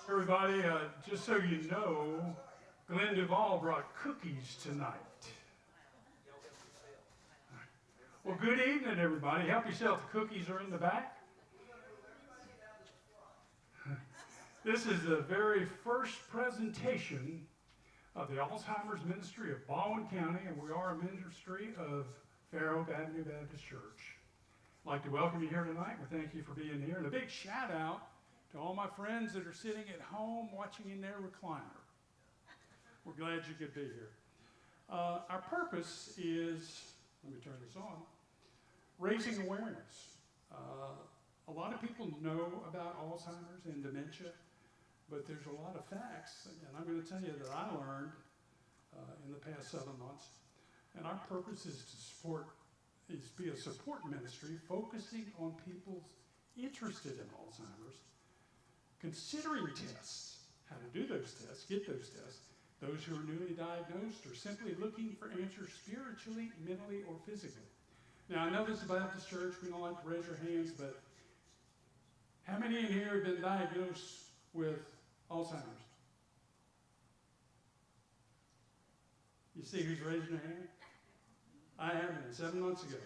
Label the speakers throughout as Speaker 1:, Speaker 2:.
Speaker 1: Everybody, just so you know, Glenn Duvall brought cookies tonight. Well, good evening, everybody. Help yourself. The cookies are in the back. This is the very first presentation of the Alzheimer's Ministry of Baldwin County, and we are a ministry of Fairhope Avenue Baptist Church. I'd like to welcome you here tonight. We thank you for being here. And a big shout out to all my friends that are sitting at home watching in their recliner. We're glad you could be here. Our purpose is, let me turn this on, raising awareness. A lot of people know about Alzheimer's and dementia, but there's a lot of facts, and I'm going to tell you that I learned in the past 7 months. And our purpose is to be a support ministry focusing on people's interested in Alzheimer's, considering tests, how to do those tests, get those tests, those who are newly diagnosed or simply looking for answers spiritually, mentally, or physically. Now, I know this is a Baptist church, we don't like to raise your hands, but how many in here have been diagnosed with Alzheimer's? You see who's raising their hand? I have been 7 months ago,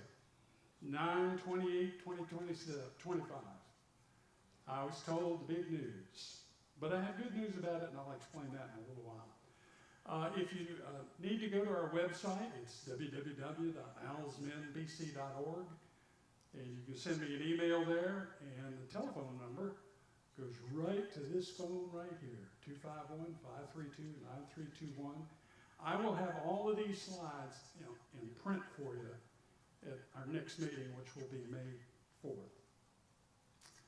Speaker 1: 9/28/2025. I was told the big news, but I have good news about it, and I'll explain that in a little while. If you need to go to our website, it's www.alzmenbc.org, and you can send me an email there, and the telephone number goes right to this phone right here, 251-532-9321. I will have all of these slides in print for you at our next meeting, which will be May 4th.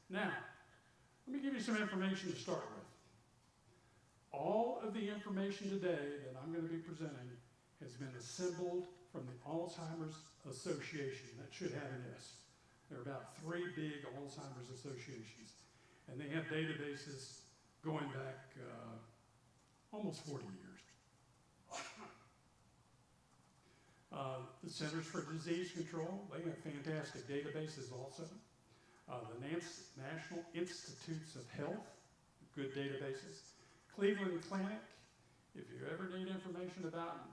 Speaker 1: Now, let me give you some information to start with. All of the information today that I'm going to be presenting has been assembled from the Alzheimer's Association. That should have an S. There are about 3 big Alzheimer's associations, and they have databases going back almost 40 years. The Centers for Disease Control, they have fantastic databases also. The National Institutes of Health, good databases. Cleveland Clinic, if you ever need information about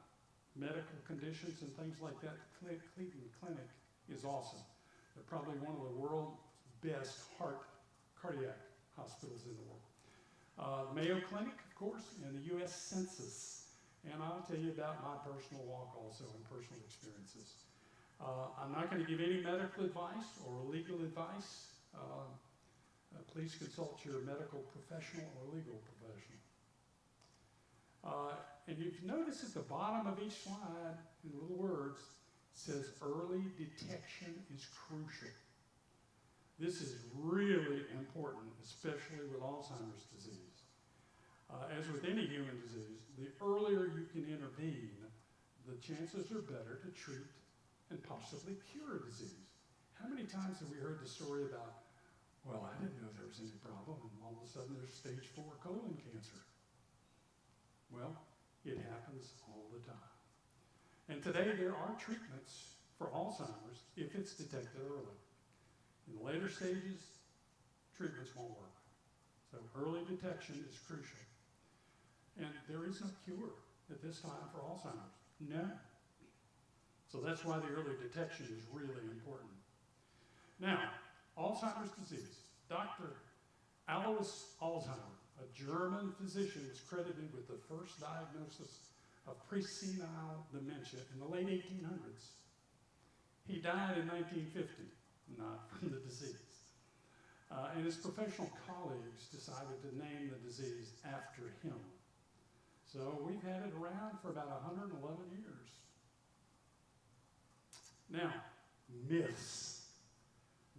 Speaker 1: medical conditions and things like that, Cleveland Clinic is awesome. They're probably one of the world's best cardiac hospitals in the world. Mayo Clinic, of course, and the U.S. Census. And I'll tell you about my personal walk also and personal experiences. I'm not going to give any medical advice or legal advice. Please consult your medical professional or legal professional. And you've noticed at the bottom of each slide, in little words, says early detection is crucial. This is really important, especially with Alzheimer's disease. As with any human disease, the earlier you can intervene, the chances are better to treat and possibly cure a disease. How many times have we heard the story about, well, I didn't know there was any problem, and all of a sudden there's stage 4 colon cancer? Well, it happens all the time. And today there are treatments for Alzheimer's if it's detected early. In the later stages, treatments won't work. So early detection is crucial. And there is no cure at this time for Alzheimer's. No. So that's why the early detection is really important. Now, Alzheimer's disease. Dr. Alois Alzheimer, a German physician, was credited with the first diagnosis of presenile dementia in the late 1800s. He died in 1950, not from the disease. And his professional colleagues decided to name the disease after him. So we've had it around for about 111 years. Now, myths.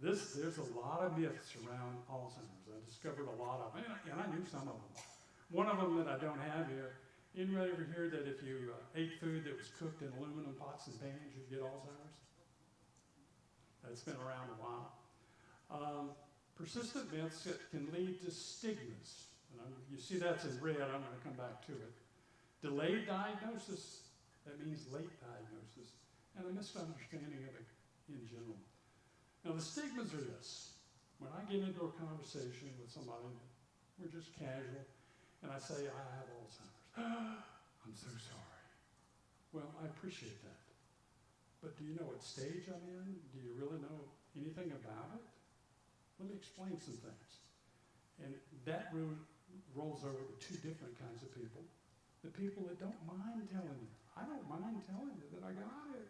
Speaker 1: There's a lot of myths around Alzheimer's. I discovered a lot of them, and I knew some of them. One of them that I don't have here, anybody ever hear that if you ate food that was cooked in aluminum pots and pans, you'd get Alzheimer's? That's been around a while. Persistent myths that can lead to stigmas. And you see that's in red, I'm going to come back to it. Delayed diagnosis, that means late diagnosis, and a misunderstanding of it in general. Now the stigmas are this. When I get into a conversation with somebody We're just casual. And I say, I have Alzheimer's. I'm so sorry. Well, I appreciate that. But do you know what stage I'm in? Do you really know anything about it? Let me explain some things. And that rolls over to two different kinds of people. The people that don't mind telling you. I don't mind telling you that I got it.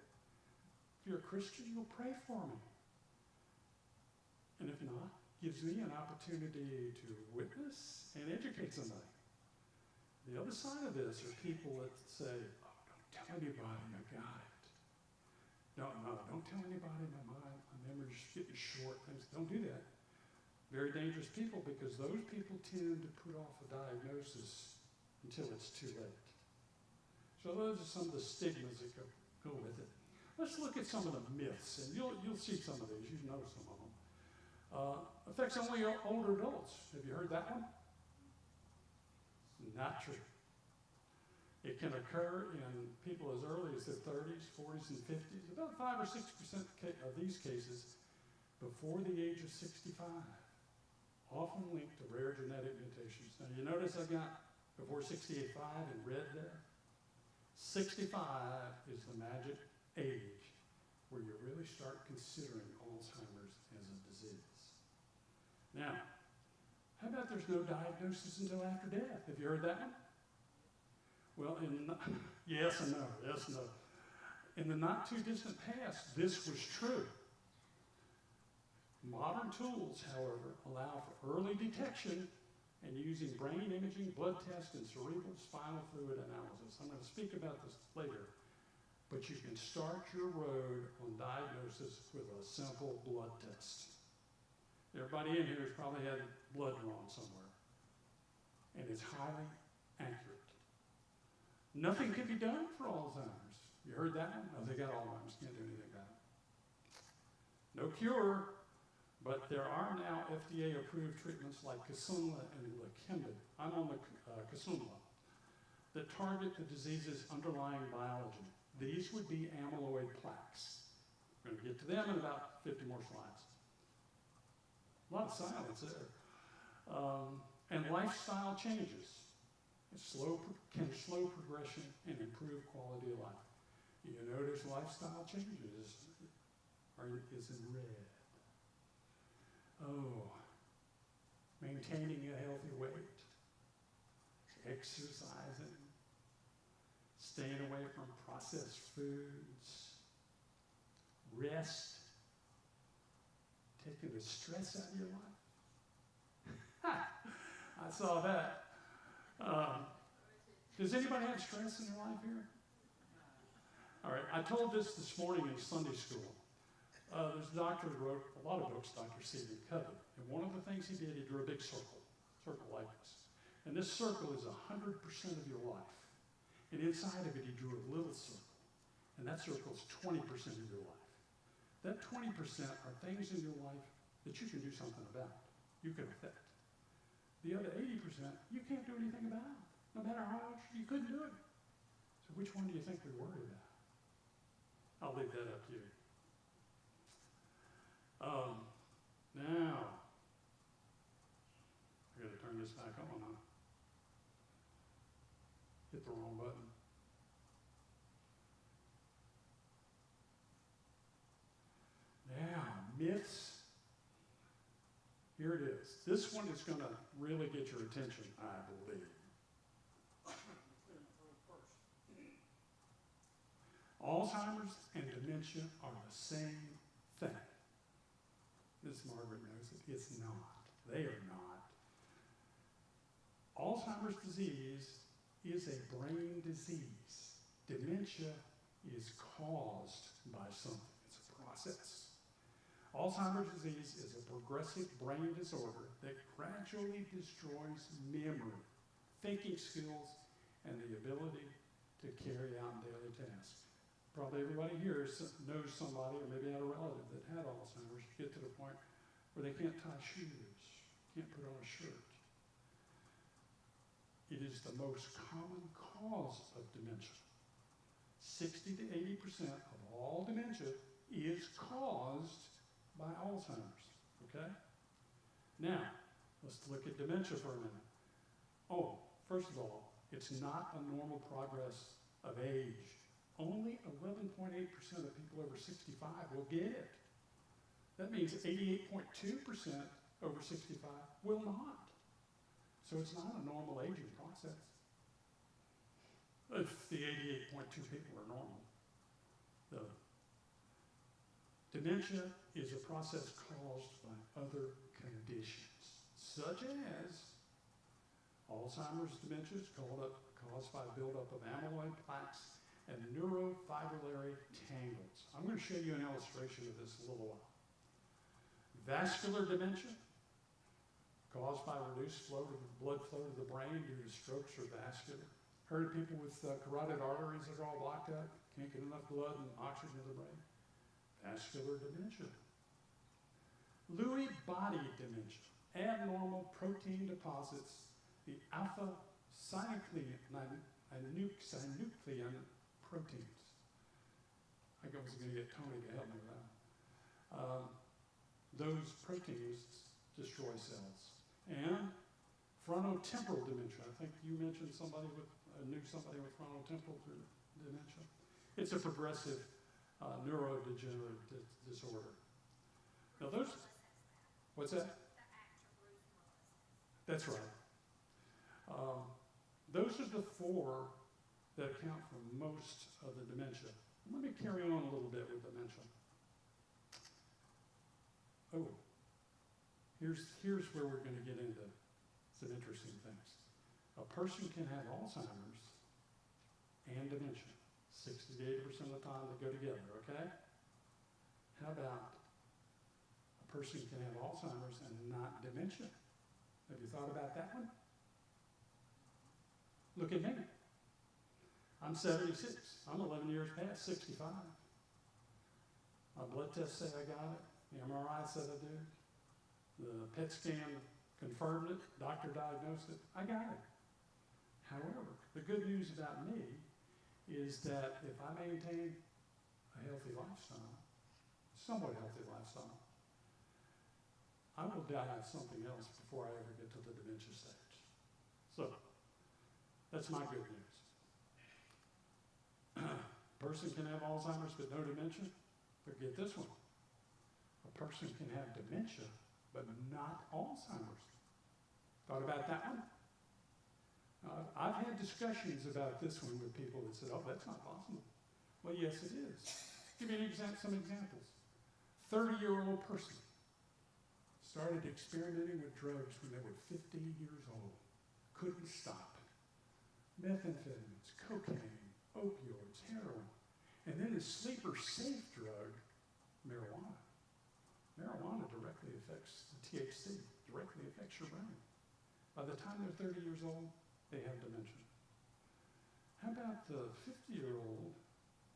Speaker 1: If you're a Christian, you'll pray for me. And if not, gives me an opportunity to witness and educate somebody. The other side of this are people that say, oh, don't tell anybody I got it. Don't tell anybody my memory's getting short. Don't do that. Very dangerous people, because those people tend to put off a diagnosis until it's too late. So those are some of the stigmas that go with it. Let's look at some of the myths, and you'll see some of these. You know some of them. Affects only older adults. Have you heard that one? Not true. It can occur in people as early as their 30s, 40s, and 50s. About 5 or 6% of these cases before the age of 65. Often linked to rare genetic mutations. Now you notice I got before 65 in red there. 65 is the magic age where you really start considering Alzheimer's as a disease. Now, how about there's no diagnosis until after death? Have you heard that one? Well, yes and no, yes and no. In the not too distant past, this was true. Modern tools, however, allow for early detection and using brain imaging, blood tests, and cerebral spinal fluid analysis. I'm going to speak about this later. But you can start your road on diagnosis with a simple blood test. Everybody in here has probably had blood drawn somewhere. And it's highly accurate. Nothing can be done for Alzheimer's. You heard that one? No, they got Alzheimer's. Can't do anything about it. No cure. But there are now FDA-approved treatments like Kisunla and Leqembi. I'm on the Kisunla, that target the disease's underlying biology. These would be amyloid plaques. We're going to get to them in about 50 more slides. A lot of silence there. And lifestyle changes. Can slow progression and improve quality of life. You notice lifestyle changes is in red. Oh, maintaining a healthy weight, exercising, staying away from processed foods, rest, taking the stress out of your life. I saw that. Does anybody have stress in their life here? All right, I told this morning in Sunday school. There's a doctor who wrote a lot of books, Dr. Stephen Covey. And one of the things he did, he drew a big circle like this. And this circle is 100% of your life. And inside of it, he drew a little circle. And that circle is 20% of your life. That 20% are things in your life that you can do something about. You can affect. The other 80%, you can't do anything about. No matter how much, you couldn't do it. So which one do you think we worry about? I'll leave that up to you. Now, I gotta turn this back on, huh? Hit the wrong button. Now, myths. Here it is. This one is gonna really get your attention, I believe. Alzheimer's and dementia are the same thing. Miss Margaret knows it. It's not. They are not. Alzheimer's disease is a brain disease. Dementia is caused by something. It's a process. Alzheimer's disease is a progressive brain disorder that gradually destroys memory, thinking skills, and the ability to carry out daily tasks. Probably everybody here knows somebody, or maybe had a relative that had Alzheimer's, get to the point where they can't tie shoes, can't put on a shirt. It is the most common cause of dementia. 60 to 80% of all dementia is caused by Alzheimer's, okay? Now, Let's look at dementia for a minute. Oh, first of all, it's not a normal progress of age. Only 11.8% of people over 65 will get it. That means 88.2% over 65 will not. So it's not a normal aging process. If the 88.2 people are normal. The dementia is a process caused by other conditions, such as Alzheimer's dementia is caused by buildup of amyloid plaques and neurofibrillary tangles. I'm going to show you an illustration of this in a little while. Vascular dementia, caused by reduced blood flow to the brain due to strokes or vascular. Heard of people with carotid arteries that are all blocked up, can't get enough blood and oxygen to the brain. Vascular dementia. Lewy body dementia, abnormal protein deposits, the alpha-synuclein proteins. I was going to get Tony to help me with that. Those proteins destroy cells. And frontotemporal dementia. I think you mentioned knew somebody with frontotemporal dementia. It's a progressive neurodegenerative disorder. Now what's that? That's right. Those are the four that account for most of the dementia. Let me carry on a little bit with dementia. Oh, here's where we're going to get into some interesting things. A person can have Alzheimer's and dementia. 60 to 80% of the time they go together, okay? How about a person can have Alzheimer's and not dementia? Have you thought about that one? Look at me. I'm 76. I'm 11 years past 65. My blood tests say I got it. The MRI said I do. The PET scan confirmed it. Doctor diagnosed it. I got it. However, the good news about me is that if I maintain a healthy lifestyle, somewhat healthy lifestyle, I will die of something else before I ever get to the dementia stage. So, that's my good news. Person can have Alzheimer's but no dementia, but get this one. A person can have dementia but not Alzheimer's. Thought about that one? I've had discussions about this one with people that said, oh, that's not possible. Well, yes, it is. Give me some examples. 30-year-old person started experimenting with drugs when they were 15 years old. Couldn't stop. Methamphetamines, cocaine, opioids, heroin, and then a sleeper safe drug, marijuana. Marijuana directly affects the THC, directly affects your brain. By the time they're 30 years old, they have dementia. How about the 50-year-old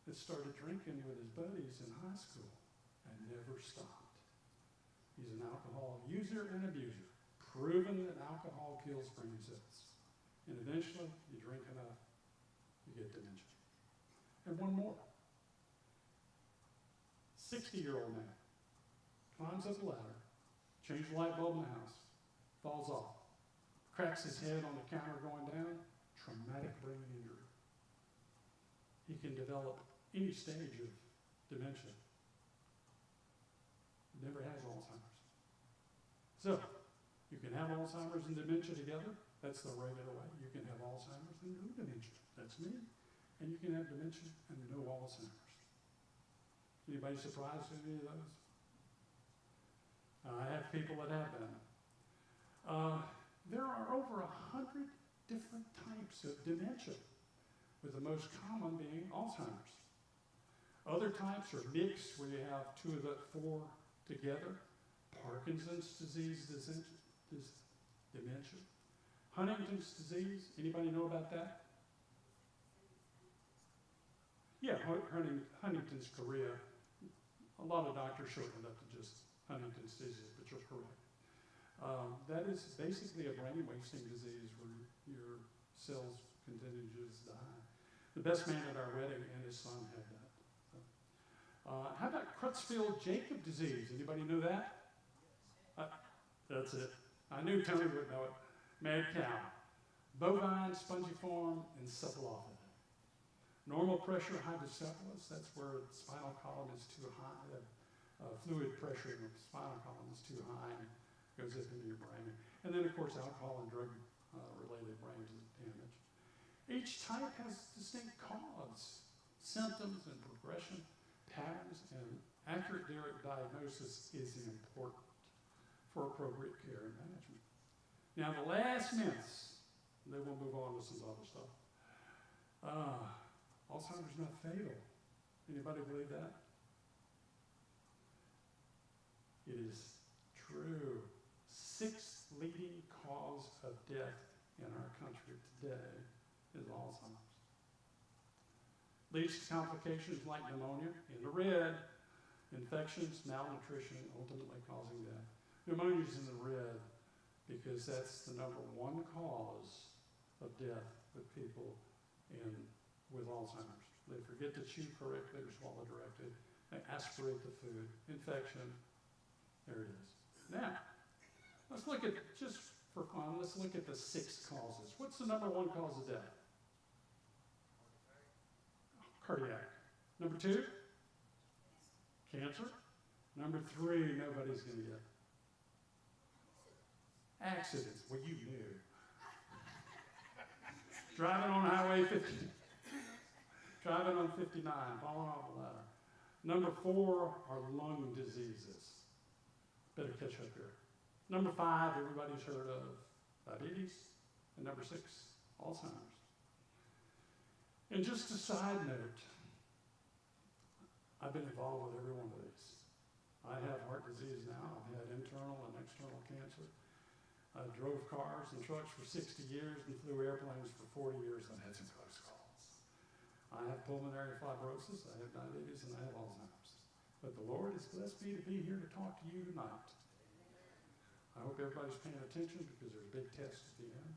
Speaker 1: that started drinking with his buddies in high school and never stopped? He's an alcohol user and abuser, proven that alcohol kills brain cells. And eventually, you drink enough, you get dementia. And one more. 60-year-old man climbs up a ladder, changes the light bulb in the house, falls off, cracks his head on the counter going down, traumatic brain injury. He can develop any stage of dementia. Never has Alzheimer's. So, you can have Alzheimer's and dementia together. That's the regular way. You can have Alzheimer's and no dementia. That's me. And you can have dementia and no Alzheimer's. Anybody surprised at any of those? I have people that have them. There are over 100 different types of dementia, with the most common being Alzheimer's. Other types are mixed, where you have two of the four together. Parkinson's disease dementia. Huntington's disease, anybody know about that? Yeah, Huntington's chorea. A lot of doctors shorten it up to just Huntington's disease, but you're correct. That is basically a brain wasting disease where your cells continue to just die. The best man at our wedding and his son had that. So, how about Creutzfeldt-Jakob disease? Anybody know that? That's it. I knew Tony would know it. Mad cow. Bovine, spongiform, encephalopathy. Normal pressure hydrocephalus, that's where the spinal column is too high. Fluid pressure in the spinal column is too high and goes up into your brain. And then, of course, alcohol and drug-related brain damage. Each type has distinct cause, symptoms, and progression patterns, and accurate diagnosis is important for appropriate care and management. Now, the last myths, then we'll move on to some other stuff. Alzheimer's not fatal. Anybody believe that? It is true. 6th leading cause of death in our country today is Alzheimer's. Leads to complications like pneumonia, in the red, infections, malnutrition, ultimately causing death. Pneumonia is in the red because that's the #1 cause of death with people with Alzheimer's. They forget to chew correctly or swallow directly. They aspirate the food. Infection. There it is. Now, let's look at, just for fun, let's look at the 6 causes. What's the #1 cause of death? Cardiac. #2? Cancer. #3, nobody's going to get. Accidents. Well, you knew. Driving on Highway 50. Driving on 59, falling off a ladder. #4 are lung diseases. Better catch up here. #5, everybody's heard of diabetes. And #6, Alzheimer's. And just a side note, I've been involved with every one of these. I have heart disease now. I've had internal and external cancer. I drove cars and trucks for 60 years and flew airplanes for 40 years. I've had some close calls. I have pulmonary fibrosis, I have diabetes, and I have Alzheimer's. But the Lord has blessed me to be here to talk to you tonight. I hope everybody's paying attention because there's a big test at the end.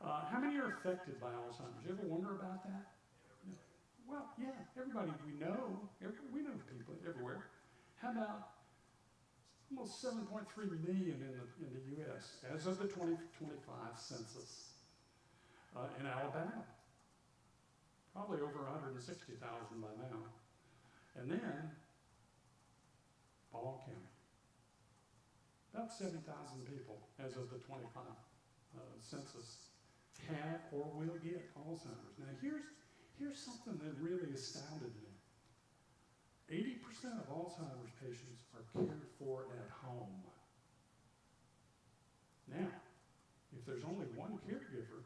Speaker 1: How many are affected by Alzheimer's? You ever wonder about that? Well, yeah, everybody we know people everywhere. How about almost 7.3 million in the U.S. as of the 2025 census. In Alabama, probably over 160,000 by now. And then, Baldwin County, about 70,000 people as of the 25 census have or will get Alzheimer's. Now here's something that really astounded me. 80% of Alzheimer's patients are cared for at home. Now, if there's only one caregiver,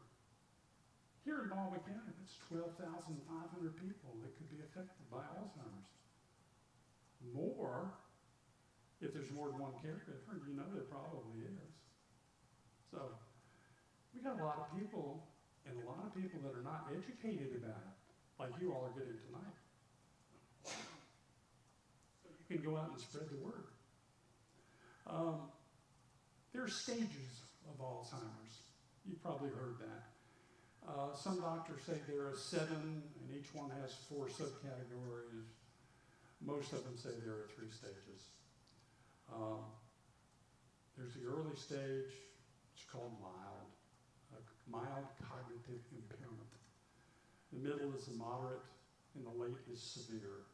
Speaker 1: here in Baldwin County, that's 12,500 people that could be affected by Alzheimer's. More, if there's more than one caregiver, you know there probably is. So, we got a lot of people, and a lot of people that are not educated about it, like you all are getting tonight. So you can go out and spread the word. There are stages of Alzheimer's. You've probably heard that. Some doctors say there are 7, and each one has 4 subcategories. Most of them say there are 3 stages. There's the early stage, it's called mild cognitive impairment. The middle is the moderate, and the late is severe.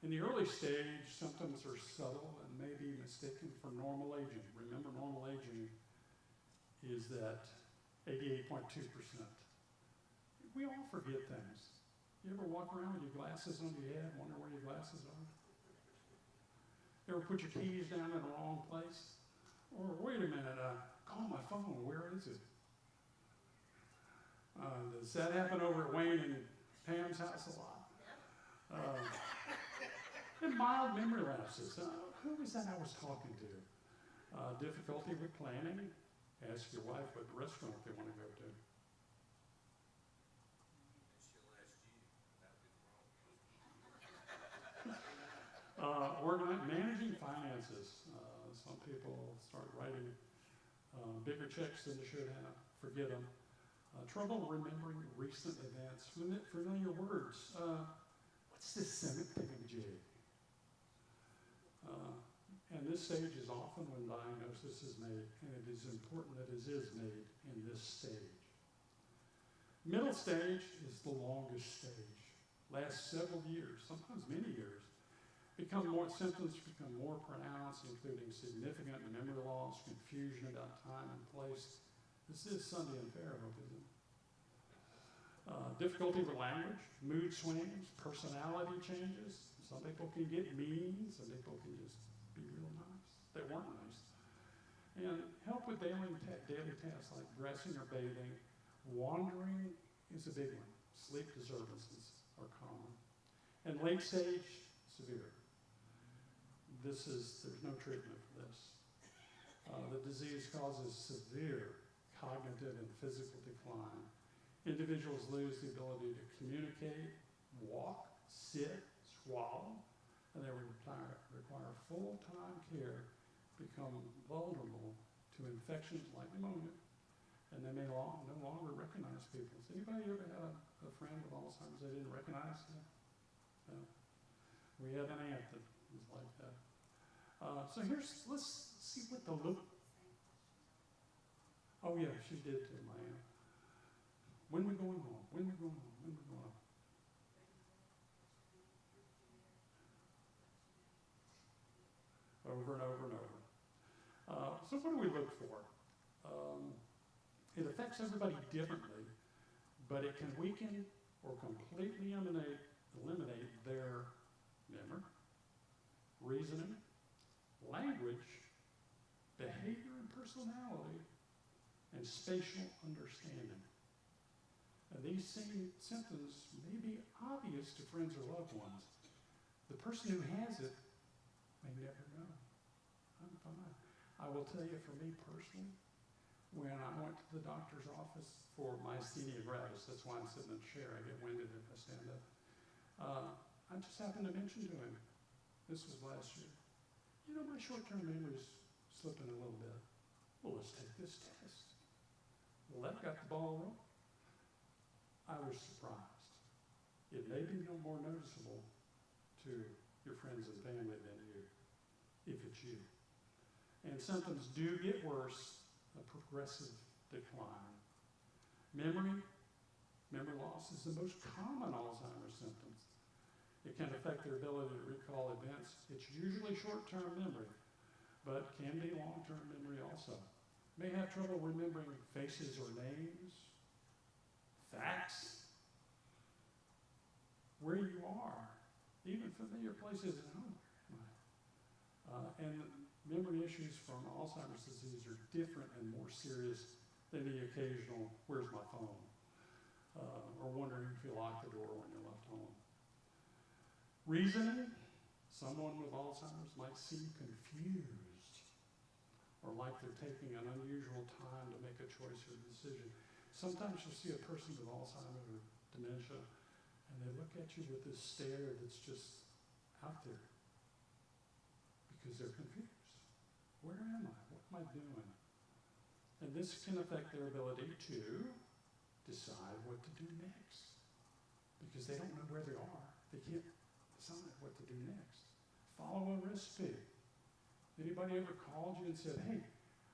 Speaker 1: In the early stage, symptoms are subtle and may be mistaken for normal aging. Remember, normal aging is that 88.2%. We all forget things. You ever walk around with your glasses on your head, wonder where your glasses are? Ever put your keys down in the wrong place? Or wait a minute, call my phone, where is it? Does that happen over at Wayne and Pam's house a lot? And mild memory lapses. Who was that I was talking to? Difficulty with planning. Ask your wife what restaurant they want to go to. Managing finances. Some people start writing bigger checks than they should have. Forget them. Trouble remembering recent events. Familiar words. What's this thingamajig? And this stage is often when diagnosis is made, and it is important that it is made in this stage. Middle stage is the longest stage. Lasts several years, sometimes many years. Symptoms become more pronounced, including significant memory loss, confusion about time and place. This is Sunday and Fairhope, isn't it? Difficulty with language, mood swings, personality changes. Some people can get mean, some people can just be real nice. They weren't nice. And help with daily tasks like dressing or bathing. Wandering is a big one. Sleep disturbances are common. And late stage, severe. There's no treatment for this. The disease causes severe cognitive and physical decline. Individuals lose the ability to communicate, walk, sit, swallow, and they require full-time care, become vulnerable to infections like pneumonia, and they may no longer recognize people. Has anybody ever had a friend with Alzheimer's they didn't recognize? No. We had an aunt that was like that. Let's see what the look. Oh yeah, she did too, my aunt. When we going home? When we going home? When we going home? Over and over and over. So what do we look for? It affects everybody differently, but it can weaken or completely eliminate their memory, reasoning, language, behavior and personality, and spatial understanding. And these same symptoms may be obvious to friends or loved ones. The person who has it may never know. I'm fine. I will tell you, for me personally, when I went to the doctor's office for myasthenia gravis, that's why I'm sitting in a chair, I get winded if I stand up. I just happened to mention to him, this was last year, you know, my short-term memory's slipping a little bit. Well, let's take this test. Well, that got the ball rolling. I was surprised. It may be no more noticeable to your friends and family than you, if it's you. And symptoms do get worse, a progressive decline. Memory loss is the most common Alzheimer's symptoms. It can affect their ability to recall events. It's usually short-term memory, but can be long-term memory also. May have trouble remembering faces or names, facts, where you are, even familiar places at home. And memory issues from Alzheimer's disease are different and more serious than the occasional, where's my phone? Or wondering if you locked the door when you left home. Reasoning, someone with Alzheimer's might seem confused or like they're taking an unusual time to make a choice or decision. Sometimes you'll see a person with Alzheimer's or dementia, and they look at you with this stare that's just out there because they're confused. Where am I? What am I doing? And this can affect their ability to decide what to do next because they don't know where they are. They can't decide what to do next. Follow a recipe. Anybody ever called you and said, hey,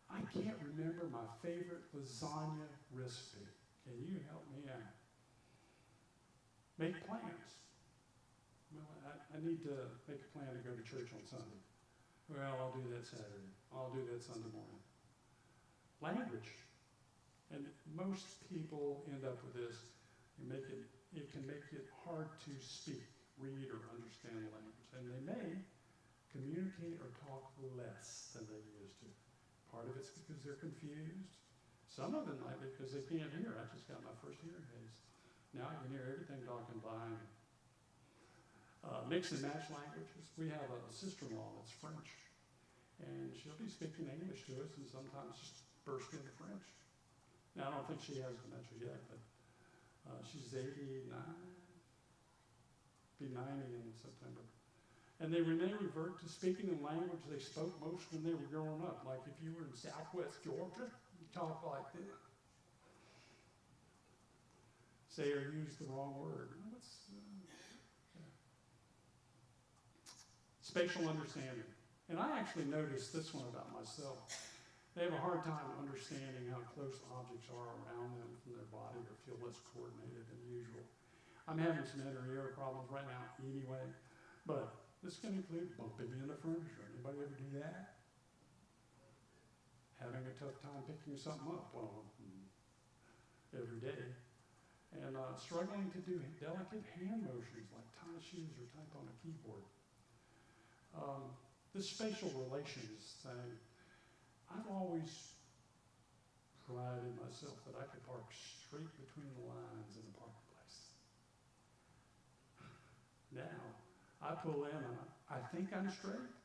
Speaker 1: I can't remember my favorite lasagna recipe. Can you help me out? Make plans. Well, I need to make a plan to go to church on Sunday. Well, I'll do that Saturday. I'll do that Sunday morning. Language. And most people end up with this. It can make it hard to speak, read, or understand language. And they may communicate or talk less than they used to. Part of it's because they're confused. Some of it might be because they can't hear. I just got my first hearing aids. Now I can hear everything talking behind me. Mix and match languages. We have a sister-in-law that's French. And she'll be speaking English to us and sometimes just burst into French. Now, I don't think she has dementia yet, but she's 89, be 90 in September. And they may revert to speaking the language they spoke most when they were growing up. Like if you were in Southwest Georgia, you talk like this. Say or use the wrong word. Spatial understanding. And I actually noticed this one about myself. They have a hard time understanding how close objects are around them from their body or feel less coordinated than usual. I'm having some inner ear problems right now anyway, but this can include bumping into furniture. Anybody ever do that? Having a tough time picking something up, well, every day. And struggling to do delicate hand motions like tie shoes or type on a keyboard. This spatial relations thing, I've always prided myself that I could park straight between the lines in a parking place. Now, I pull in and I think I'm straight,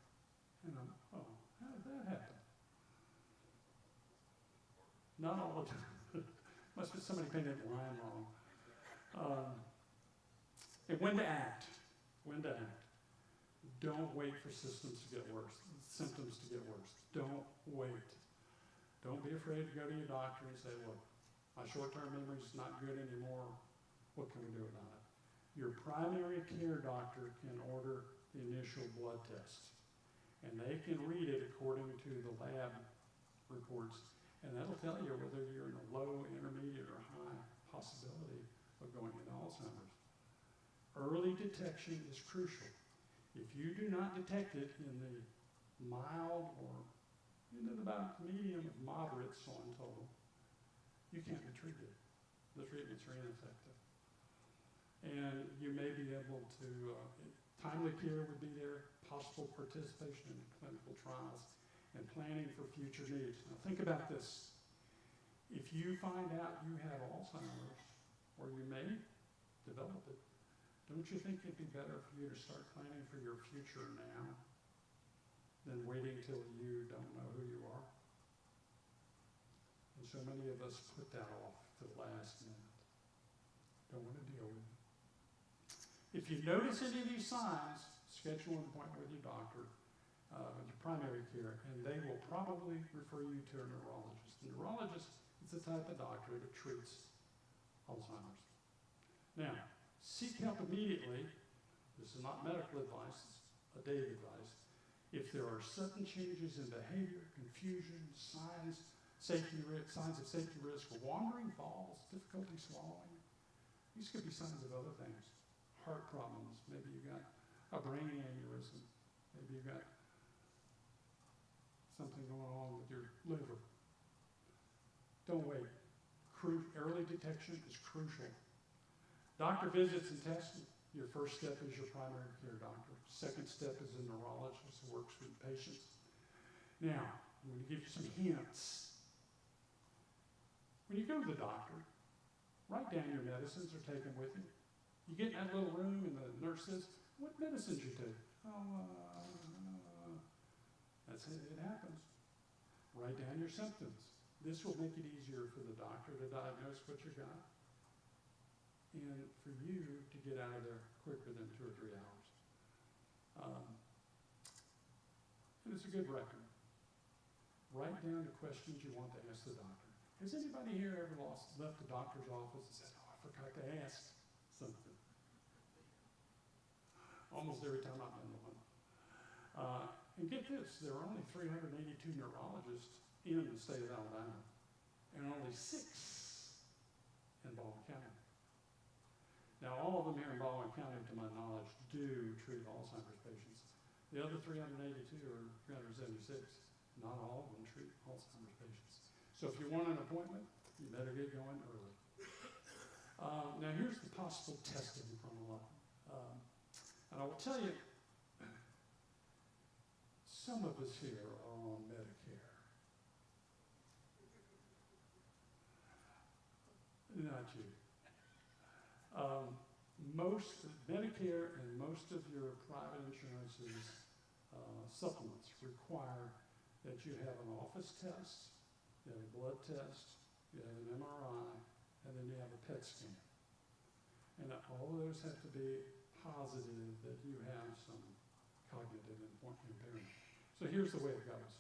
Speaker 1: and oh, how did that happen? Not all the time. Must be somebody painted the line wrong. And when to act. When to act. Don't wait for symptoms to get worse. Don't wait. Don't be afraid to go to your doctor and say, look, my short-term memory is not good anymore. What can we do about it? Your primary care doctor can order the initial blood test. And they can read it according to the lab reports. And that'll tell you whether you're in a low, intermediate, or high possibility of going into Alzheimer's. Early detection is crucial. If you do not detect it in the mild or into about medium of moderate sum total, you can't be treated. The treatments are ineffective. And you may be able to, timely care would be there, possible participation in clinical trials, and planning for future needs. Now think about this. If you find out you have Alzheimer's, or you may develop it, don't you think it'd be better for you to start planning for your future now than waiting till you don't know who you are? And so many of us put that off to the last minute. Don't want to deal with it. If you notice any of these signs, schedule an appointment with your doctor, your primary care, and they will probably refer you to a neurologist. The neurologist is the type of doctor that treats Alzheimer's. Now, seek help immediately. This is not medical advice, it's a day advice. If there are sudden changes in behavior, confusion, signs of safety risk, wandering falls, difficulty swallowing, these could be signs of other things. Heart problems, maybe you got a brain aneurysm, maybe you got something going on with your liver. Don't wait. Early detection is crucial. Doctor visits and testing. Your first step is your primary care doctor. Second step is a neurologist who works with patients. Now, I'm going to give you some hints. When you go to the doctor, write down your medicines or take them with you. You get in that little room and the nurse says, what medicines you take? That's it, it happens. Write down your symptoms. This will make it easier for the doctor to diagnose what you got and for you to get out of there quicker than 2 or 3 hours. And it's a good record. Write down the questions you want to ask the doctor. Has anybody here ever left the doctor's office and said, oh, I forgot to ask something? Almost every time I've been to one. And get this, there are only 382 neurologists in the state of Alabama, and only 6 in Baldwin County. Now, all of them here in Baldwin County, to my knowledge, do treat Alzheimer's patients. The other 382 or 376, not all of them treat Alzheimer's patients. So if you want an appointment, you better get going early. Now, here's the possible testing from a lot. And I will tell you, some of us here are on Medicare. Not you. Most Medicare and most of your private insurances supplements require that you have an office test, you have a blood test, you have an MRI, and then you have a PET scan. And all of those have to be positive that you have some cognitive impairment. So here's the way it goes.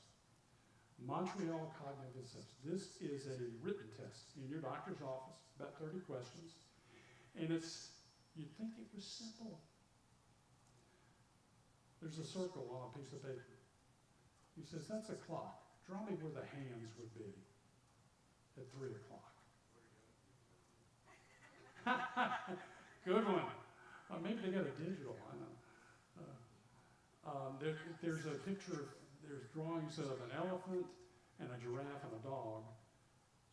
Speaker 1: Montreal Cognitive Assessment. This is a written test in your doctor's office, about 30 questions. And you'd think it was simple. There's a circle on a piece of paper. says, that's a clock. Draw me where the hands would be at 3 o'clock. Good one. Maybe they got a digital, I don't know. There's a picture, there's drawings of an elephant and a giraffe and a dog.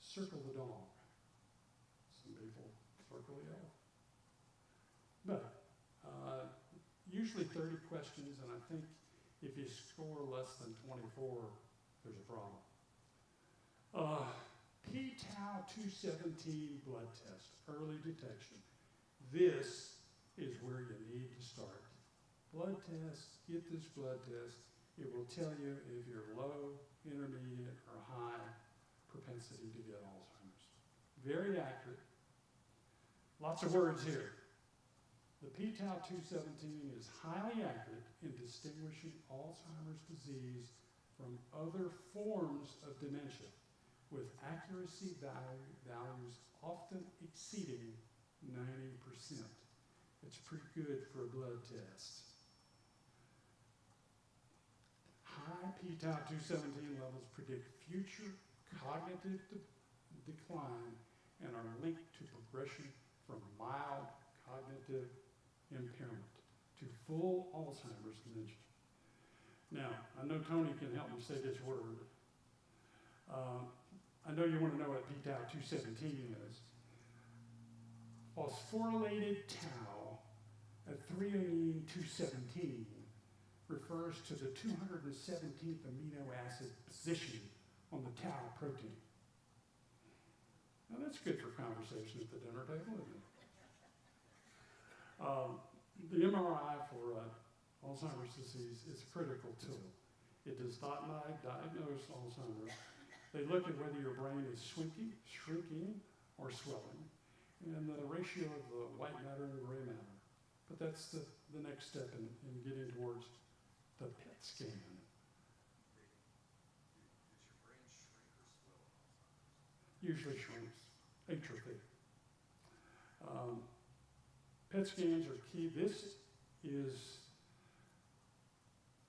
Speaker 1: Circle the dog. Some people circle the elephant. But usually 30 questions, and I think if you score less than 24, there's a problem. p-tau 217 blood test, early detection. This is where you need to start. Blood test, get this blood test. It will tell you if you're low, intermediate, or high propensity to get Alzheimer's. Very accurate. Lots of words here. The p-tau 217 is highly accurate in distinguishing Alzheimer's disease from other forms of dementia, with accuracy values often exceeding 90%. It's pretty good for a blood test. High p-tau 217 levels predict future cognitive decline and are linked to progression from mild cognitive impairment to full Alzheimer's dementia. Now, I know Tony can help me say this word. I know you want to know what p-tau 217 is. Phosphorylated tau at 3-amine 217 refers to the 217th amino acid position on the tau protein. Now that's good for conversation at the dinner table, isn't it? The MRI for Alzheimer's disease is a critical tool. It does not diagnose Alzheimer's. They look at whether your brain is shrinking, or swelling, and the ratio of the white matter and gray matter. But that's the next step in getting towards the PET scan.
Speaker 2: Does your brain shrink or swell?
Speaker 1: Usually shrinks, atrophy. PET scans are key. This is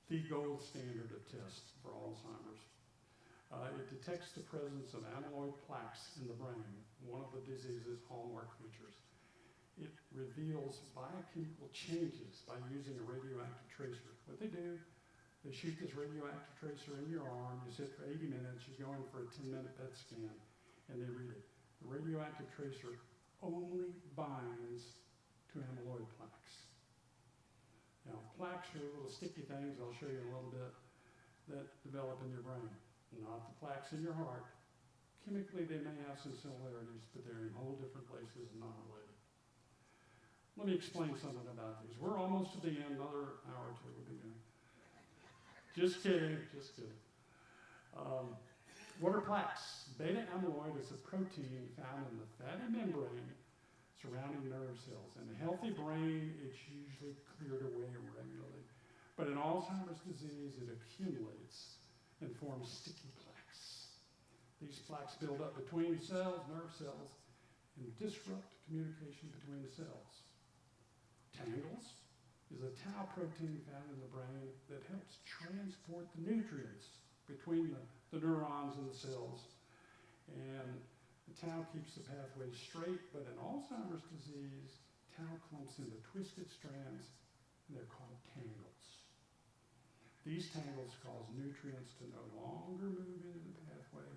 Speaker 1: the gold standard of test for Alzheimer's. It detects the presence of amyloid plaques in the brain, one of the disease's hallmark features. It reveals biochemical changes by using a radioactive tracer. What they do, they shoot this radioactive tracer in your arm, you sit for 80 minutes, you go in for a 10-minute PET scan, and they read it. The radioactive tracer only binds to amyloid plaques. Now, plaques are little sticky things, I'll show you in a little bit, that develop in your brain, not the plaques in your heart. Chemically, they may have some similarities, but they're in whole different places and not related. Let me explain something about these. We're almost to the end, another hour or two we'll be doing. Just kidding, just kidding. What are plaques? Beta amyloid is a protein found in the fatty membrane surrounding nerve cells. In a healthy brain, it's usually cleared away regularly. But in Alzheimer's disease, it accumulates and forms sticky plaques. These plaques build up between cells, nerve cells, and disrupt communication between the cells. Tangles is a tau protein found in the brain that helps transport the nutrients between the neurons and the cells. And the tau keeps the pathway straight, but in Alzheimer's disease, tau clumps into twisted strands, and they're called tangles. These tangles cause nutrients to no longer move into the pathway,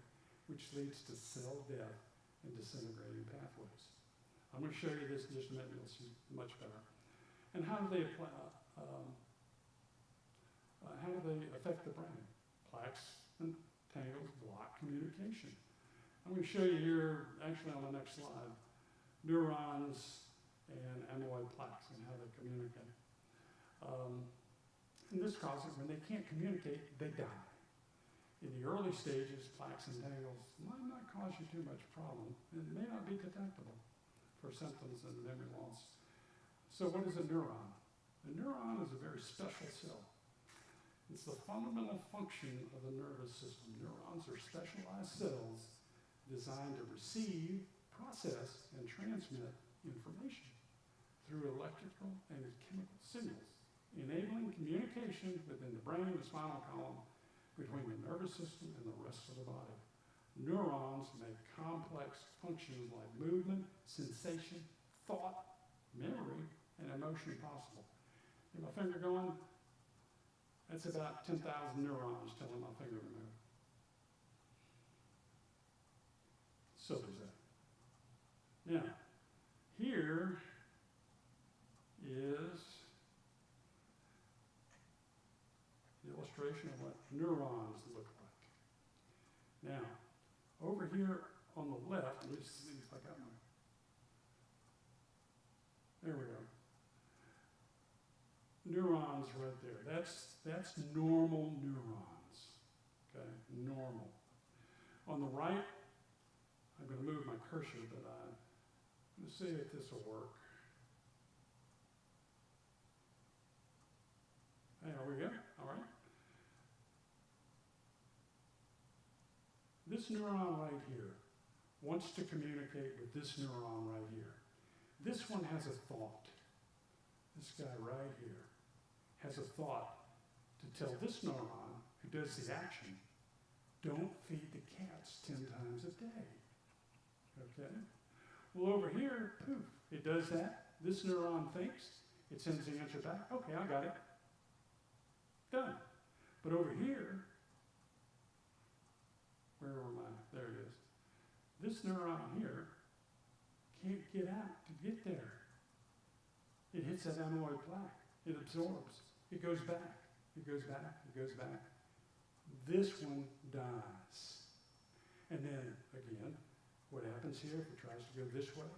Speaker 1: which leads to cell death and disintegrating pathways. I'm going to show you this in just a minute, you'll see much better. And how do they affect the brain? Plaques and tangles block communication. I'm going to show you here, actually on the next slide, neurons and amyloid plaques and how they communicate. And this causes, when they can't communicate, they die. In the early stages, plaques and tangles might not cause you too much problem, and it may not be detectable for symptoms and memory loss. So what is a neuron? A neuron is a very special cell. It's the fundamental function of the nervous system. Neurons are specialized cells designed to receive, process, and transmit information through electrical and chemical signals, enabling communication within the brain and spinal column between nervous system and the rest of the body. Neurons make complex functions like movement, sensation, thought, memory, and emotion possible. Get my finger going? That's about 10,000 neurons telling my finger to move. So there's that. Now, here is the illustration of what neurons look like. Now, over here on the left, let me see if I got my, there we go. Neurons right there. That's normal neurons. Okay, normal. On the right, I'm going to move my cursor, but I'm going to see if this will work. There we go. All right. This neuron right here wants to communicate with this neuron right here. This one has a thought. This guy right here has a thought to tell this neuron who does the action, don't feed the cats 10 times a day. Okay? Well, over here, poof, it does that. This neuron thinks, it sends the answer back. Okay, I got it. Done. But over here, where am I? There it is. This neuron here can't get out to get there. It hits that amyloid plaque. It absorbs. It goes back. It goes back. It goes back. This one dies. And then, again, what happens here if it tries to go this way?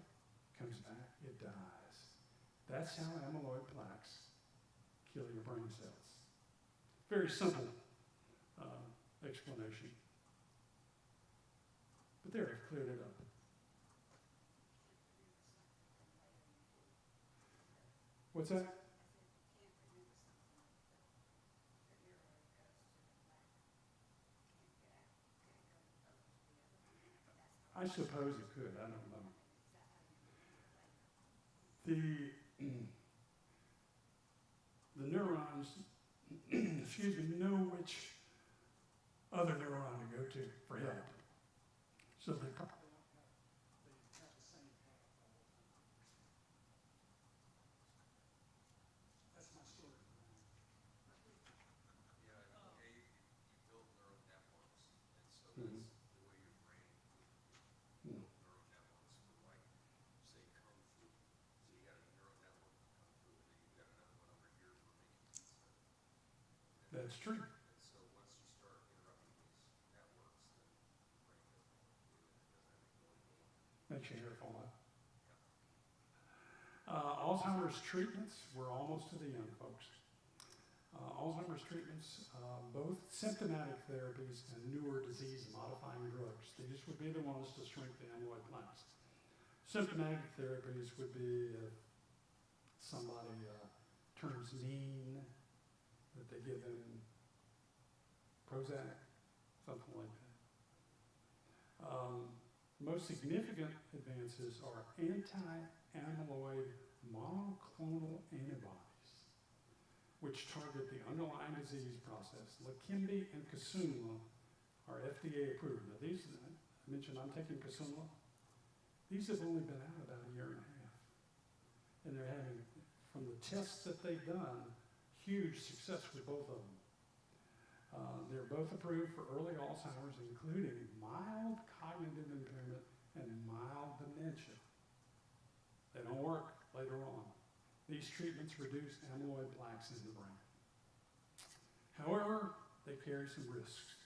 Speaker 1: Comes back. It dies. That's how amyloid plaques kill your brain cells. Very simple explanation. But there, I've cleared it up. What's that? I suppose it could. I don't know. The neurons, excuse me, know which other neuron to go to for help. So they have the same path all the time. That's my story.
Speaker 2: Yeah, you build neural networks, and so
Speaker 1: Mhm.
Speaker 2: that's the way your brain build neural networks for, like, say, kung fu. So you got a neural network for kung fu, and then you've got another one over here for making pizza.
Speaker 1: That's true.
Speaker 2: And so once you start interrupting these networks, then the brain doesn't know what to do, and it doesn't have the ability to learn.
Speaker 1: Makes your hair fall out. Alzheimer's treatments, we're almost to the end, folks. Alzheimer's treatments, both symptomatic therapies and newer disease-modifying drugs. These would be the ones to shrink the amyloid plaques. Symptomatic therapies would be if somebody turns mean, that they give them Prozac, something like that. Most significant advances are anti-amyloid monoclonal antibodies, which target the underlying disease process. Leqembi and Kisunla are FDA approved. Now these, I mentioned I'm taking Kisunla. These have only been out about a year and a half. And they're having, from the tests that they've done, huge success with both of them. They're both approved for early Alzheimer's, including mild cognitive impairment and mild dementia. They don't work later on. These treatments reduce amyloid plaques in the brain. However, they carry some risks.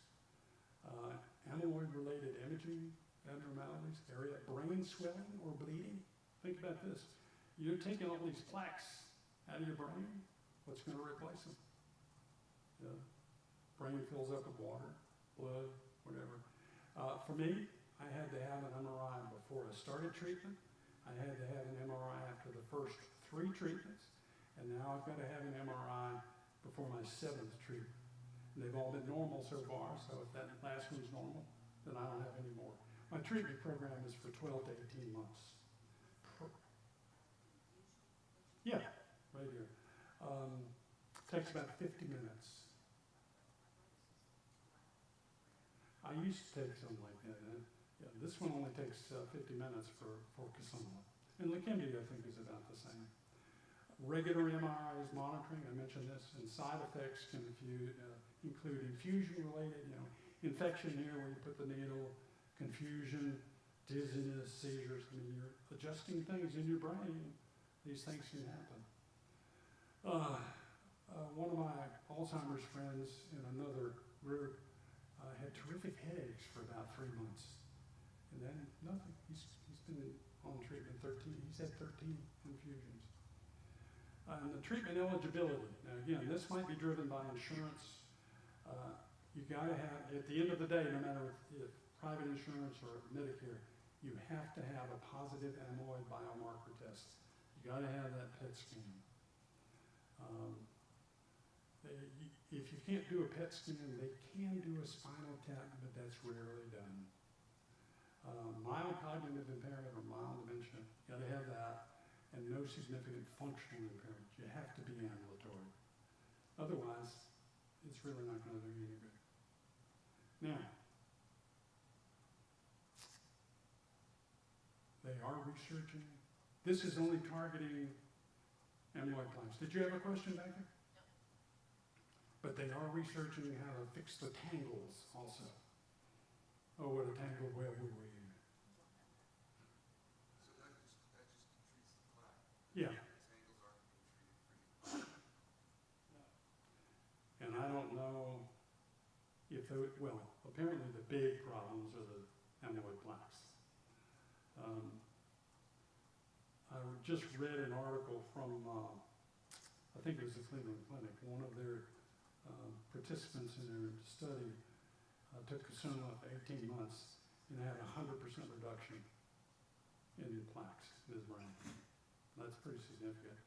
Speaker 1: Amyloid-related imaging abnormalities, brain swelling or bleeding. Think about this. You're taking all these plaques out of your brain. What's going to replace them? Yeah. Brain fills up with water, blood, whatever. For me, I had to have an MRI before I started treatment. I had to have an MRI after the first 3 treatments, and now I've got to have an MRI before my 7th treatment. And they've all been normal so far, so if that last one's normal, then I don't have any more. My treatment program is for 12 to 18 months. Yeah, right here. Takes about 50 minutes. I used to take something like that. Yeah, this one only takes 50 minutes for Kisunla. And Leqembi, I think, is about the same. Regular MRIs monitoring, I mentioned this, and side effects can include infusion-related, infection here where you put the needle, confusion, dizziness, seizures. I mean, you're adjusting things in your brain. These things can happen. One of my Alzheimer's friends in another group had terrific headaches for about 3 months. And then nothing. He's been on treatment 13. He's had 13 infusions. And the treatment eligibility. Now again, this might be driven by insurance. You got to have, at the end of the day, no matter if private insurance or Medicare, you have to have a positive amyloid biomarker test. You got to have that PET scan. If you can't do a PET scan, they can do a spinal tap, but that's rarely done. Mild cognitive impairment or mild dementia, you got to have that, and no significant functional impairment. You have to be ambulatory. Otherwise, it's really not going to do you any good. Now, they are researching. This is only targeting amyloid plaques. Did you have a question back there? But they are researching how to fix the tangles also. Oh, what a tangled web we weave.
Speaker 2: So that just treats the plaque.
Speaker 1: Yeah.
Speaker 2: The tangles aren't being treated pretty
Speaker 1: And I don't know if, well, apparently the big problems are the amyloid plaques. I just read an article from, I think it was the Cleveland Clinic. One of their participants in their study took Kisunla for 18 months and had a 100% reduction in the plaques in his brain. That's pretty significant.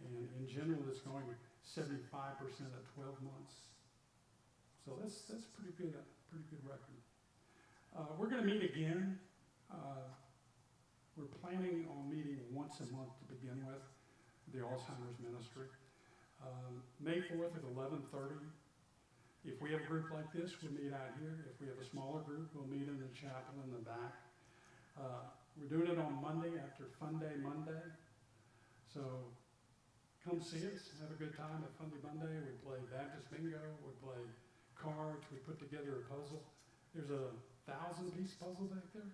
Speaker 1: And in general, it's going 75% at 12 months. So that's pretty good record. We're going to meet again. We're planning on meeting once a month to begin with, the Alzheimer's Ministry. May 4th at 11:30. If we have a group like this, we'll meet out here. If we have a smaller group, we'll meet in the chapel in the back. We're doing it on Monday after Fun Day Monday. So come see us, have a good time at Fun Day Monday. We play Baptist bingo, we play cards, we put together a puzzle. There's a 1,000-piece puzzle back there,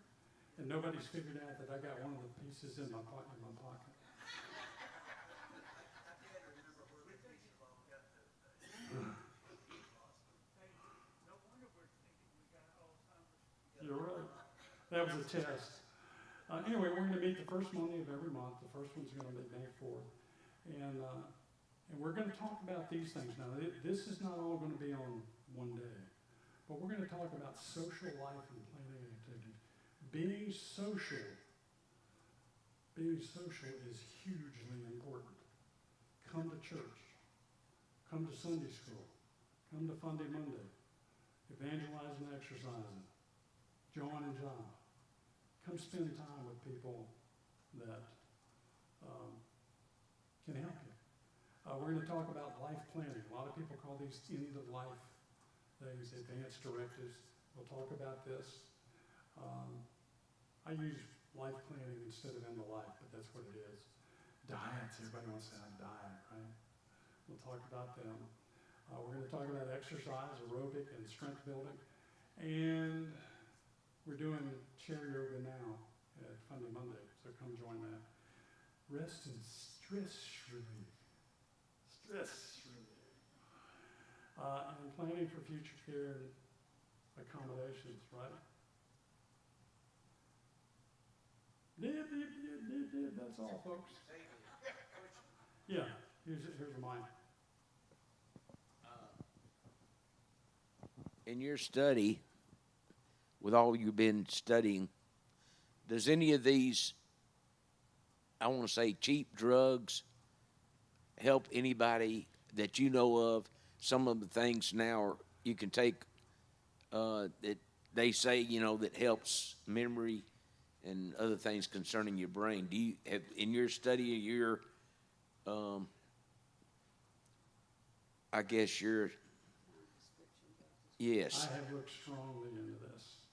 Speaker 1: and nobody's figured out that I got one of the pieces in my pocket. You're right. That was a test. Anyway, we're going to meet the first Monday of every month. The first one's going to be May 4th. And we're going to talk about these things. Now, this is not all going to be on one day. But we're going to talk about social life and planning activities. Being social is hugely important. Come to church. Come to Sunday school. Come to Fun Day Monday. Evangelize and exercising. John and John. Come spend time with people that can help you. We're going to talk about life planning. A lot of people call these end-of-life things, advanced directives. We'll talk about this. I use life planning instead of end-of-life, but that's what it is. Diets, everybody wants to have a diet, right? We'll talk about them. We're going to talk about exercise, aerobic, and strength building. And we're doing chair yoga now at Fun Day Monday, so come join that. Rest and stress relief. Stress relief. And planning for future care and accommodations, right? That's all, folks. Yeah, here's mine.
Speaker 3: In your study, with all you've been studying, does any of these, I want to say, cheap drugs help anybody that you know of? Some of the things now you can take that they say, that helps memory and other things concerning your brain. Do you have, in your study, Yes.
Speaker 1: I have looked strongly into this.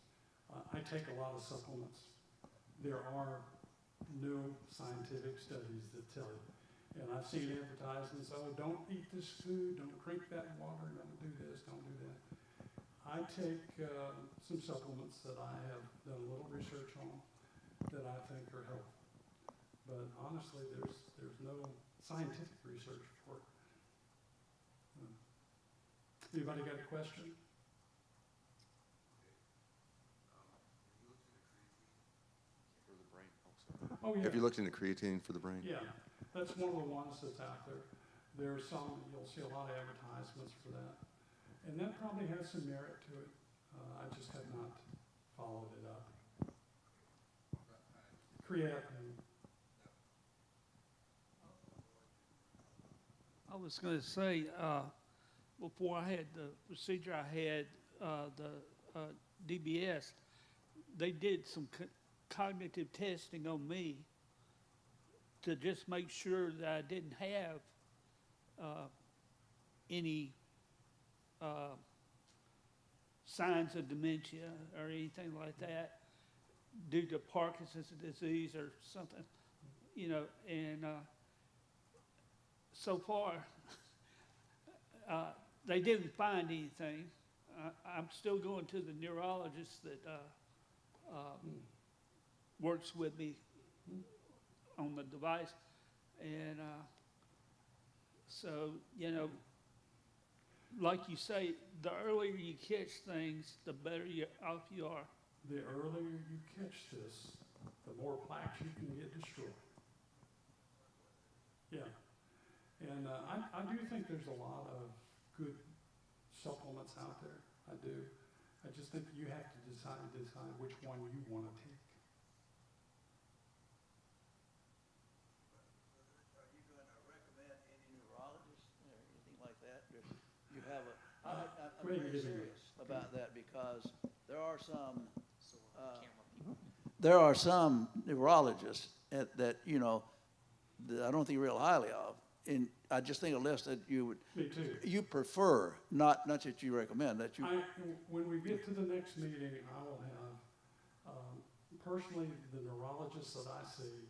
Speaker 1: I take a lot of supplements. There are no scientific studies that tell you. And I've seen advertisements, oh, don't eat this food, don't drink that water, don't do this, don't do that. I take some supplements that I have done a little research on that I think are helpful. But honestly, there's no scientific research for it. Anybody got a question?
Speaker 2: For the brain also.
Speaker 1: Oh, yeah.
Speaker 4: Have you looked into creatine for the brain?
Speaker 1: Yeah, that's one of the ones that's out there. There's some, you'll see a lot of advertisements for that. And that probably has some merit to it. I just have not followed it up. Creatinine.
Speaker 5: I was going to say, before I had the procedure, I had the DBS. They did some cognitive testing on me to just make sure that I didn't have any signs of dementia or anything like that due to Parkinson's disease or something, you know, and so far, they didn't find anything. I'm still going to the neurologist that works with me on the device. And so, you know, like you say, the earlier you catch things, the better off you are.
Speaker 1: The earlier you catch this, the more plaques you can get destroyed. Yeah. And I do think there's a lot of good supplements out there. I do. I just think you have to decide which one you want to take.
Speaker 6: Are you going to recommend any neurologist or anything like that? You have a, I'm very serious about that because there are some neurologists that, you know, that I don't think real highly of. And I just think a list that
Speaker 1: Me too.
Speaker 6: you prefer, not that you recommend, that you.
Speaker 1: When we get to the next meeting, I will have, personally, the neurologist that I see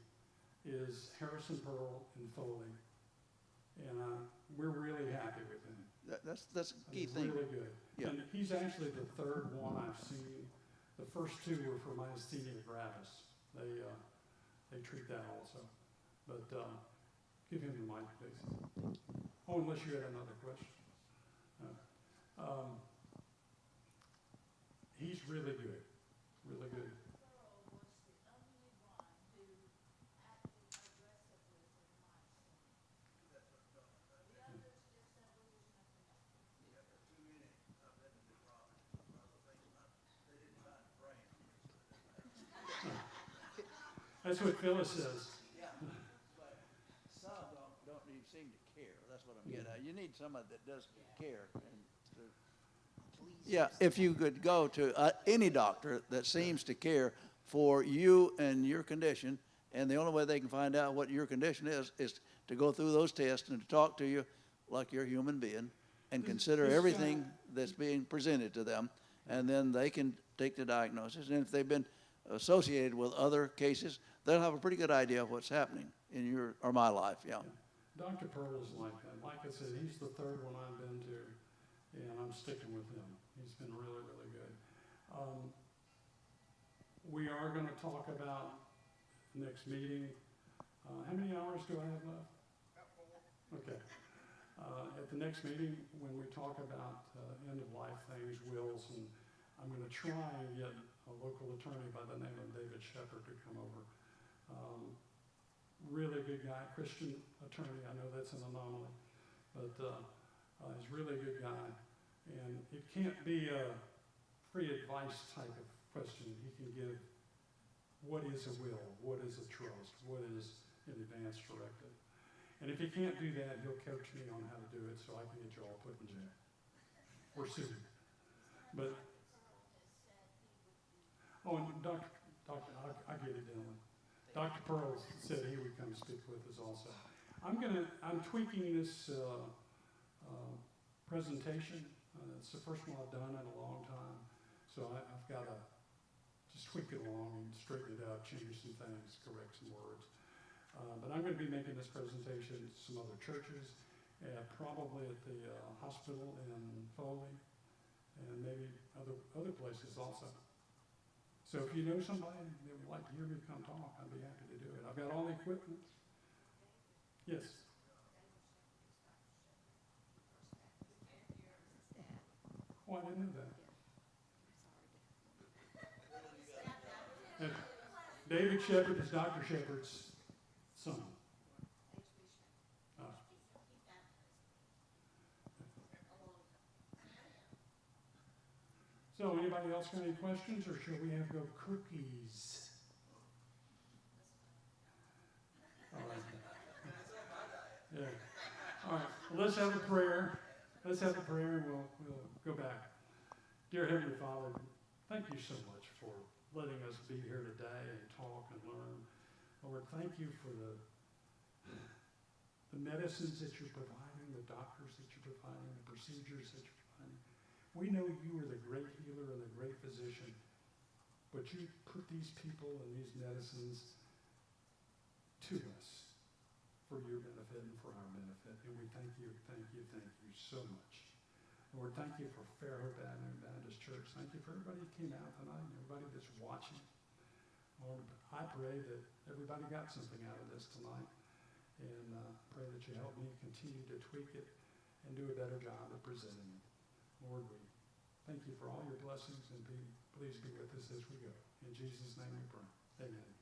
Speaker 1: is Harrison Pearl and Foley. And we're really happy with him.
Speaker 6: That's a key
Speaker 1: He's
Speaker 6: thing.
Speaker 1: really good.
Speaker 6: Yeah.
Speaker 1: And he's actually the third one I've seen. The first two were for myasthenia gravis. They treat that also. But give him the mic, please. Oh, unless you had another question. He's really good, really good. That's what Phyllis says.
Speaker 6: Yeah, but some don't even seem to care. That's what I'm getting at. You need somebody that does care. Yeah, if you could go to any doctor that seems to care for you and your condition, and the only way they can find out what your condition is to go through those tests and to talk to you like you're a human being and consider
Speaker 1: this
Speaker 6: everything
Speaker 1: guy-
Speaker 6: that's being presented to them, and then they can take the diagnosis. And if they've been associated with other cases, they'll have a pretty good idea of what's happening in your or my life. Yeah.
Speaker 1: Dr. Pearl is like that. Like I said, he's the third one I've been to, and I'm sticking with him. He's been really, really good. We are going to talk about next meeting. How many hours do I have left? Okay. At the next meeting, when we talk about end-of-life things, wills, and I'm going to try and get a local attorney by the name of David Shepard to come over. Really good guy, Christian attorney. I know that's an anomaly, but he's a really good guy. And it can't be a free advice type of question. He can give what is a will, what is a trust, what is an advance directive. And if he can't do that, he'll coach me on how to do it so I can get you all put in jail or sued. But, oh, and Dr. I get it, Dylan. Dr. Pearl said he would come speak with us also. I'm tweaking this presentation. It's the first one I've done in a long time, so I've got to just tweak it along and straighten it out, change some things, correct some words. But I'm going to be making this presentation to some other churches, probably at the hospital in Foley, and maybe other places also. So if you know somebody that would like to hear me come talk, I'd be happy to do it. I've got all the equipment. Yes. Oh, I didn't know that. And David Shepard is Dr. Shepard's son. Ah. So anybody else got any questions, or shall we have go cookies? All right. Yeah. All right. Well, let's have a prayer. Let's have a prayer, and we'll go back. Dear Heavenly Father, thank you so much for letting us be here today and talk and learn. Lord, thank you for the medicines that you're providing, the doctors that you're providing, the procedures that you're providing. We know you are the great healer and the great physician, but you put these people and these medicines to us for your benefit and for our benefit. And we thank you so much. Lord, thank you for Fairhope Avenue Baptist Church. Thank you for everybody who came out tonight and everybody that's watching. Lord, I pray that everybody got something out of this tonight. And pray that you help me continue to tweak it and do a better job of presenting it. Lord, we thank you for all your blessings, and please be with us as we go. In Jesus' name we pray. Amen.